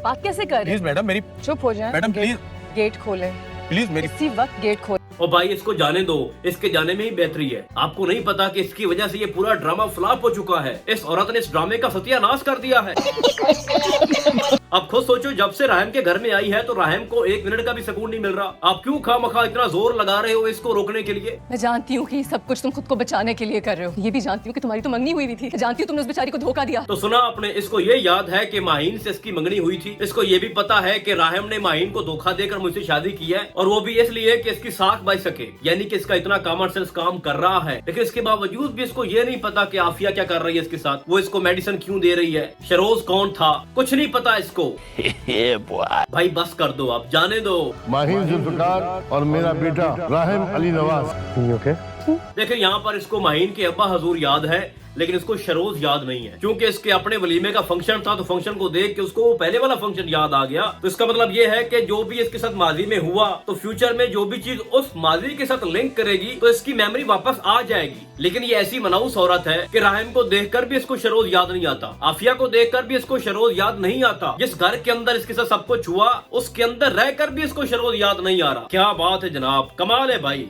बात कैसे कर रहे प्लीज मैडम मेरी चुप हो जाए मैडम प्लीज गेट खोले प्लीज मेरी इसी वक्त गेट खोले और भाई इसको जाने दो, इसके जाने में ही बेहतरी है। आपको नहीं पता कि इसकी वजह से ये पूरा ड्रामा फ्लॉप हो चुका है। इस औरत ने इस ड्रामे का सत्यानाश कर दिया है। अब खुद सोचो, जब से राहिम के घर में आई है तो राहिम को 1 मिनट का भी सुकून नहीं मिल रहा। आप क्यों खामखा इतना जोर लगा रहे हो इसको रोकने के लिए? मैं जानती हूँ कि सब कुछ तुम खुद को बचाने के लिए कर रहे हो। ये भी जानती हूँ कि तुम्हारी तो मंगनी हुई भी थी। जानती हूँ तुमने उस बेचारी को धोखा दिया। तो सुना आपने, इसको ये याद है कि माहीन से इसकी मंगनी हुई थी। इसको ये भी पता है कि राहिम ने माहीन को धोखा देकर मुझसे शादी की है, और वो भी इसलिए कि इसकी साख बच सके, यानी कि इसका इतना कॉमन सेंस काम कर रहा है। लेकिन इसके बावजूद भी इसको ये नहीं पता कि आफिया क्या कर रही है इसके साथ, वो इसको मेडिसिन क्यों दे रही है, शरोज कौन था, कुछ नहीं पता इसको। भाई बस कर दो, आप जाने दो। माहीन जुल्फकार और मेरा बेटा राहिम अली नवाज। देखिए यहाँ पर इसको माहीन के अब्बा हजूर याद है, लेकिन इसको शरोज याद नहीं है। क्योंकि इसके अपने वलीमे का फंक्शन था, तो फंक्शन को देख के उसको पहले वाला फंक्शन याद आ गया। तो इसका मतलब ये है कि जो भी इसके साथ माजी में हुआ, तो फ्यूचर में जो भी चीज उस माजी के साथ लिंक करेगी तो इसकी मेमोरी वापस आ जाएगी। लेकिन ये ऐसी मनाउस औरत है कि राहिम को देखकर भी इसको शरोज याद नहीं आता, आफिया को देखकर भी इसको शरोज याद नहीं आता। जिस घर के अंदर इसके साथ सब कुछ हुआ, उसके अंदर रहकर भी इसको शरोज याद नहीं आ रहा। क्या बात है जनाब, कमाल है भाई।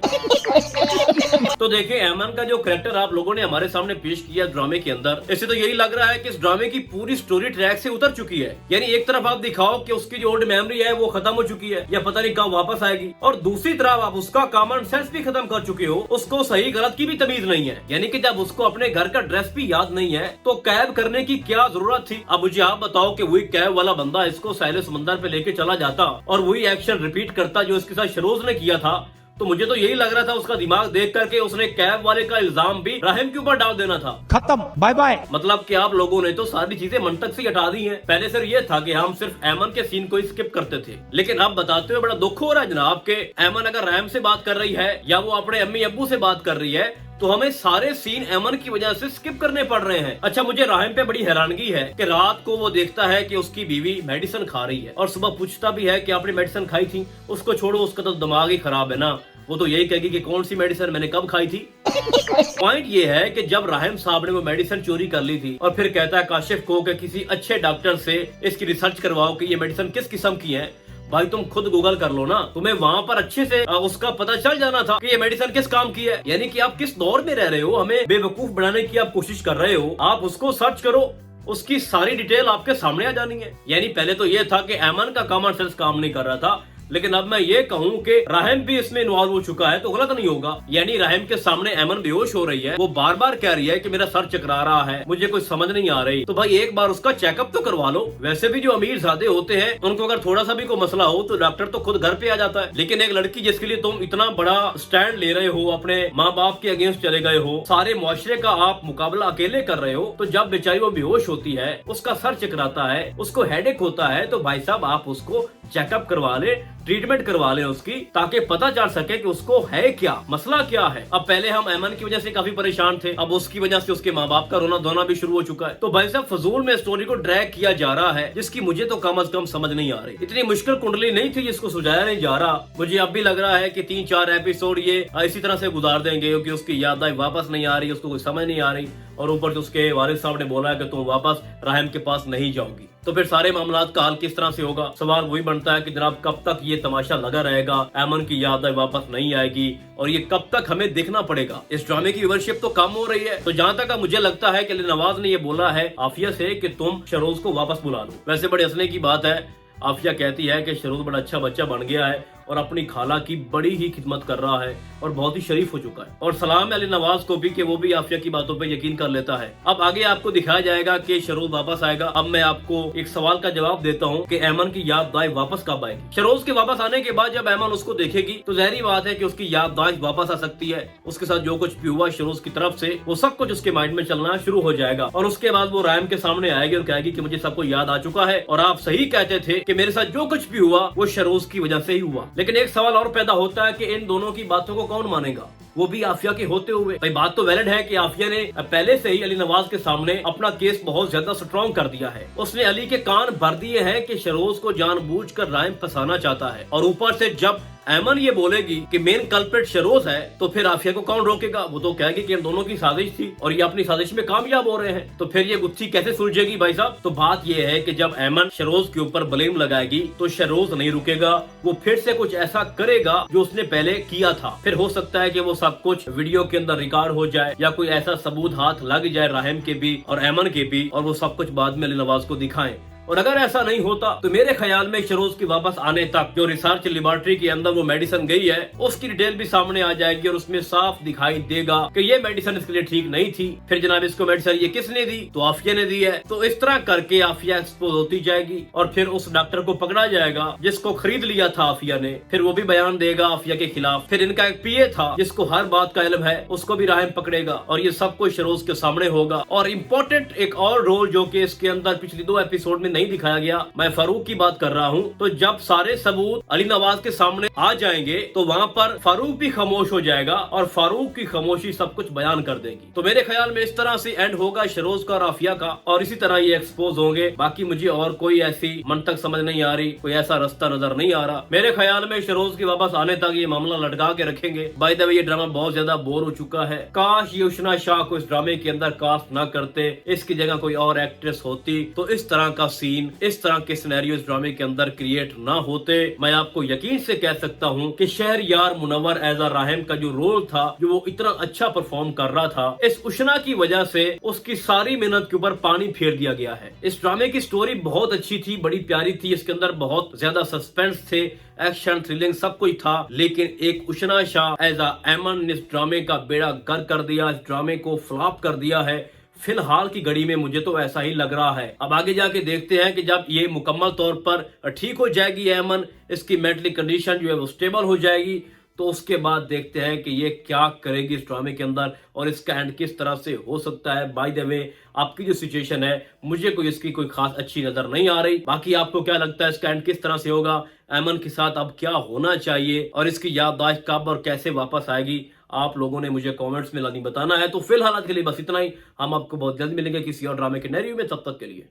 तो देखिए, ऐमन का जो कैरेक्टर आप लोगों ने हमारे सामने पेश किया ड्रामे के अंदर, इससे तो यही लग रहा है कि इस ड्रामे की पूरी स्टोरी ट्रैक से उतर चुकी है। यानी एक तरफ आप दिखाओ कि उसकी जो ओल्ड मेमोरी है वो खत्म हो चुकी है, या पता नहीं कब वापस आएगी, और दूसरी तरफ आप उसका कॉमन सेंस भी खत्म कर चुके हो। उसको सही गलत की भी तमीज नहीं है। यानी कि जब उसको अपने घर का ड्रेस भी याद नहीं है, तो कैब करने की क्या जरूरत थी? अब मुझे आप बताओ कि वही कैब वाला बंदा इसको साहिल समंदर पे लेके चला जाता और वही एक्शन रिपीट करता जो इसके साथ शरोज ने किया था, तो मुझे तो यही लग रहा था उसका दिमाग देख करके उसने कैब वाले का इल्जाम भी राहिम के ऊपर डाल देना था। खत्म, बाय बाय। मतलब कि आप लोगों ने तो सारी चीजें मंतक से हटा दी हैं। पहले सर ये था कि हम सिर्फ ऐमन के सीन को स्किप करते थे, लेकिन अब बताते हुए बड़ा दुख हो रहा है जनाब के ऐमन अगर राहिम से बात कर रही है या वो अपने अम्मी अब्बू से बात कर रही है, तो हमें सारे सीन ऐमन की वजह से स्किप करने पड़ रहे हैं। अच्छा, मुझे राहिम पे बड़ी हैरानगी है कि रात को वो देखता है कि उसकी बीवी मेडिसिन खा रही है, और सुबह पूछता भी है कि आपने मेडिसिन खाई थी। उसको छोड़ो, उसका तो दिमाग ही खराब है ना, वो तो यही कहेगी कि कौन सी मेडिसिन मैंने कब खाई थी। पॉइंट ये है कि जब राहिम साहब ने वो मेडिसिन चोरी कर ली थी, और फिर कहता है काशिफ को कि किसी अच्छे डॉक्टर से इसकी रिसर्च करवाओ कि ये मेडिसिन किस किस्म की है। भाई तुम खुद गूगल कर लो ना, तुम्हें वहाँ पर अच्छे से उसका पता चल जाना था कि ये मेडिसिन किस काम की है। यानी कि आप किस दौर में रह रहे हो, हमें बेवकूफ बनाने की आप कोशिश कर रहे हो। आप उसको सर्च करो, उसकी सारी डिटेल आपके सामने आ जानी है। यानी पहले तो ये था कि ऐमन का कॉमन सेंस काम नहीं कर रहा था, लेकिन अब मैं ये कहूँ कि राहिम भी इसमें इन्वॉल्व हो चुका है तो गलत नहीं होगा। यानी राहिम के सामने ऐमन बेहोश हो रही है, वो बार बार कह रही है कि मेरा सर चकरा रहा है, मुझे कुछ समझ नहीं आ रही। तो भाई एक बार उसका चेकअप तो करवा लो। वैसे भी जो अमीर ज़ादे होते हैं उनको अगर थोड़ा सा भी कोई मसला हो तो डॉक्टर तो खुद घर पे आ जाता है। लेकिन एक लड़की जिसके लिए तुम इतना बड़ा स्टैंड ले रहे हो, अपने माँ बाप के अगेंस्ट चले गए हो, सारे मुआशरे का आप मुकाबला अकेले कर रहे हो, तो जब बेचारी वो बेहोश होती है, उसका सर चकराता है, उसको हेडेक होता है, तो भाई साहब आप उसको चेकअप करवा ले, ट्रीटमेंट करवा ले उसकी, ताकि पता चल सके कि उसको है क्या, मसला क्या है। अब पहले हम ऐमन की वजह से काफी परेशान थे, अब उसकी वजह से उसके माँ बाप का रोना धोना भी शुरू हो चुका है। तो भाई साहब फजूल में स्टोरी को ड्रैग किया जा रहा है, जिसकी मुझे तो कम अज कम समझ नहीं आ रही। इतनी मुश्किल कुंडली नहीं थी जिसको सुझाया नहीं जा रहा। मुझे अब भी लग रहा है कि 3-4 एपिसोड ये इसी तरह से गुजार देंगे, क्योंकि उसकी यादें वापस नहीं आ रही, उसको कोई समझ नहीं आ रही, और ऊपर से उसके वालिद साहब ने बोला है कि तुम वापस राहिम के पास नहीं जाओगी। तो फिर सारे मामलात का हल किस तरह से होगा? सवाल वही बनता है कि जनाब कब तक ये तमाशा लगा रहेगा, ऐमन की यादें वापस नहीं आएगी, और ये कब तक हमें देखना पड़ेगा? इस ड्रामे की व्यूअरशिप तो कम हो रही है। तो जहाँ तक मुझे लगता है कि नवाज ने ये बोला है आफिया से कि तुम शरोज को वापस बुला लो। वैसे बड़े हंसने की बात है, आफिया कहती है कि शरोज बड़ा अच्छा बच्चा बन गया है और अपनी खाला की बड़ी ही खिदमत कर रहा है और बहुत ही शरीफ हो चुका है, और सलाम है अली नवाज को भी कि वो भी आफिया की बातों पे यकीन कर लेता है। अब आगे आपको दिखाया जाएगा कि शरोज वापस आएगा। अब मैं आपको एक सवाल का जवाब देता हूँ कि ऐमन की याददाश्त वापस कब आएगी? शरोज के वापस आने के बाद जब ऐमन उसको देखेगी तो ज़ाहिर बात है कि उसकी याददाश्त वापस आ सकती है। उसके साथ जो कुछ भी हुआ शरोज की तरफ से, वो सब कुछ उसके माइंड में चलना शुरू हो जाएगा, और उसके बाद वो राहिम के सामने आएगी और कहेगी कि मुझे सब कुछ याद आ चुका है, और आप सही कहते थे कि मेरे साथ जो कुछ भी हुआ वो शरोज की वजह से ही हुआ। लेकिन एक सवाल और पैदा होता है कि इन दोनों की बातों को कौन मानेगा? वो भी आफिया के होते हुए। भाई बात तो वैलिड है कि आफिया ने पहले से ही अली नवाज के सामने अपना केस बहुत ज्यादा स्ट्रॉन्ग कर दिया है। उसने अली के कान भर दिए हैं कि शरोज को जानबूझकर राहिम फंसाना चाहता है, और ऊपर से जब ऐमन ये बोलेगी कि मेन कल्प्रिट शरोज है तो फिर आफिया को कौन रोकेगा? वो तो कहेगी कि इन दोनों की साजिश थी और ये अपनी साजिश में कामयाब हो रहे हैं, तो फिर ये गुत्थी कैसे सुलझेगी भाई साहब? तो बात ये है कि जब ऐमन शरोज के ऊपर ब्लेम लगाएगी तो शरोज नहीं रुकेगा, वो फिर से कुछ ऐसा करेगा जो उसने पहले किया था। फिर हो सकता है कि वो सब कुछ वीडियो के अंदर रिकॉर्ड हो जाए या कोई ऐसा सबूत हाथ लग जाए राहिम के भी और ऐमन के भी, और वो सब कुछ बाद में अली नवाज को दिखाएं। और अगर ऐसा नहीं होता तो मेरे ख्याल में शरोज की वापस आने तक जो रिसर्च लेबोरेटरी के अंदर वो मेडिसिन गई है उसकी डिटेल भी सामने आ जाएगी और उसमें साफ दिखाई देगा कि ये मेडिसिन इसके लिए ठीक नहीं थी। फिर जनाब इसको मेडिसिन ये किसने दी? तो आफिया ने दी है। तो इस तरह करके आफिया एक्सपोज होती जाएगी और फिर उस डॉक्टर को पकड़ा जाएगा जिसको खरीद लिया था आफिया ने। फिर वो भी बयान देगा आफिया के खिलाफ। फिर इनका एक पीए था जिसको हर बात का इल्म है, उसको भी राहिम पकड़ेगा और ये सब कुछ शरोज के सामने होगा। और इम्पोर्टेंट एक और रोल जो कि इसके अंदर पिछली 2 एपिसोड में नहीं दिखाया गया, मैं फारूक की बात कर रहा हूँ। तो जब सारे सबूत अली नवाज के सामने आ जाएंगे तो वहाँ पर फारूक भी खामोश हो जाएगा और फारूक की खामोशी सब कुछ बयान कर देगी। तो मेरे ख्याल में इस तरह से एंड होगा शरोज का और आफिया का, और इसी तरह ये एक्सपोज होंगे। बाकी मुझे और कोई ऐसी मंतक समझ नहीं आ रही, कोई ऐसा रास्ता नजर नहीं आ रहा। मेरे ख्याल में शरोज के वापस आने तक ये मामला लटका के रखेंगे। बाय द वे ये ड्रामा बहुत ज्यादा बोर हो चुका है। काश ये उशना शाह को इस ड्रामे के अंदर कास्ट न करते, इसकी जगह कोई और एक्ट्रेस होती तो इस तरह का सीन, इस तरह के सिनेरियो इस ड्रामे के अंदर क्रिएट ना होते। मैं आपको यकीन से कह सकता हूँ कि शहरयार मुनव्वर एज अ राहिम का जो रोल था, जो वो इतना अच्छा परफॉर्म कर रहा था, इस उशना की वजह से उसकी सारी मेहनत के ऊपर पानी फेर दिया गया है। इस ड्रामे की स्टोरी बहुत अच्छी थी, बड़ी प्यारी थी, इसके अंदर बहुत ज्यादा सस्पेंस थे, एक्शन, थ्रिलिंग सब कुछ था, लेकिन एक उशना शाह एज अ ऐमन ने इस ड्रामे का बेड़ा गर्क कर दिया, इस ड्रामे को फ्लॉप कर दिया है। फिलहाल की घड़ी में मुझे तो ऐसा ही लग रहा है। अब आगे जाके देखते हैं कि जब ये मुकम्मल तौर पर ठीक हो जाएगी ऐमन, इसकी मेंटली कंडीशन जो है वो स्टेबल हो जाएगी, तो उसके बाद देखते हैं कि ये क्या करेगी इस ड्रामे के अंदर और इसका एंड किस तरह से हो सकता है। बाय द वे आपकी जो सिचुएशन है मुझे कोई इसकी कोई खास अच्छी नजर नहीं आ रही। बाकी आपको क्या लगता है इसका एंड किस तरह से होगा, ऐमन के साथ अब क्या होना चाहिए और इसकी याददाश्त कब और कैसे वापस आएगी, आप लोगों ने मुझे कमेंट्स में लानी बताना है। तो फिलहाल आज के लिए बस इतना ही। हम आपको बहुत जल्द मिलेंगे किसी और ड्रामे के नए रिव्यू में। तब तक के लिए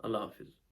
अल्लाह हाफिज।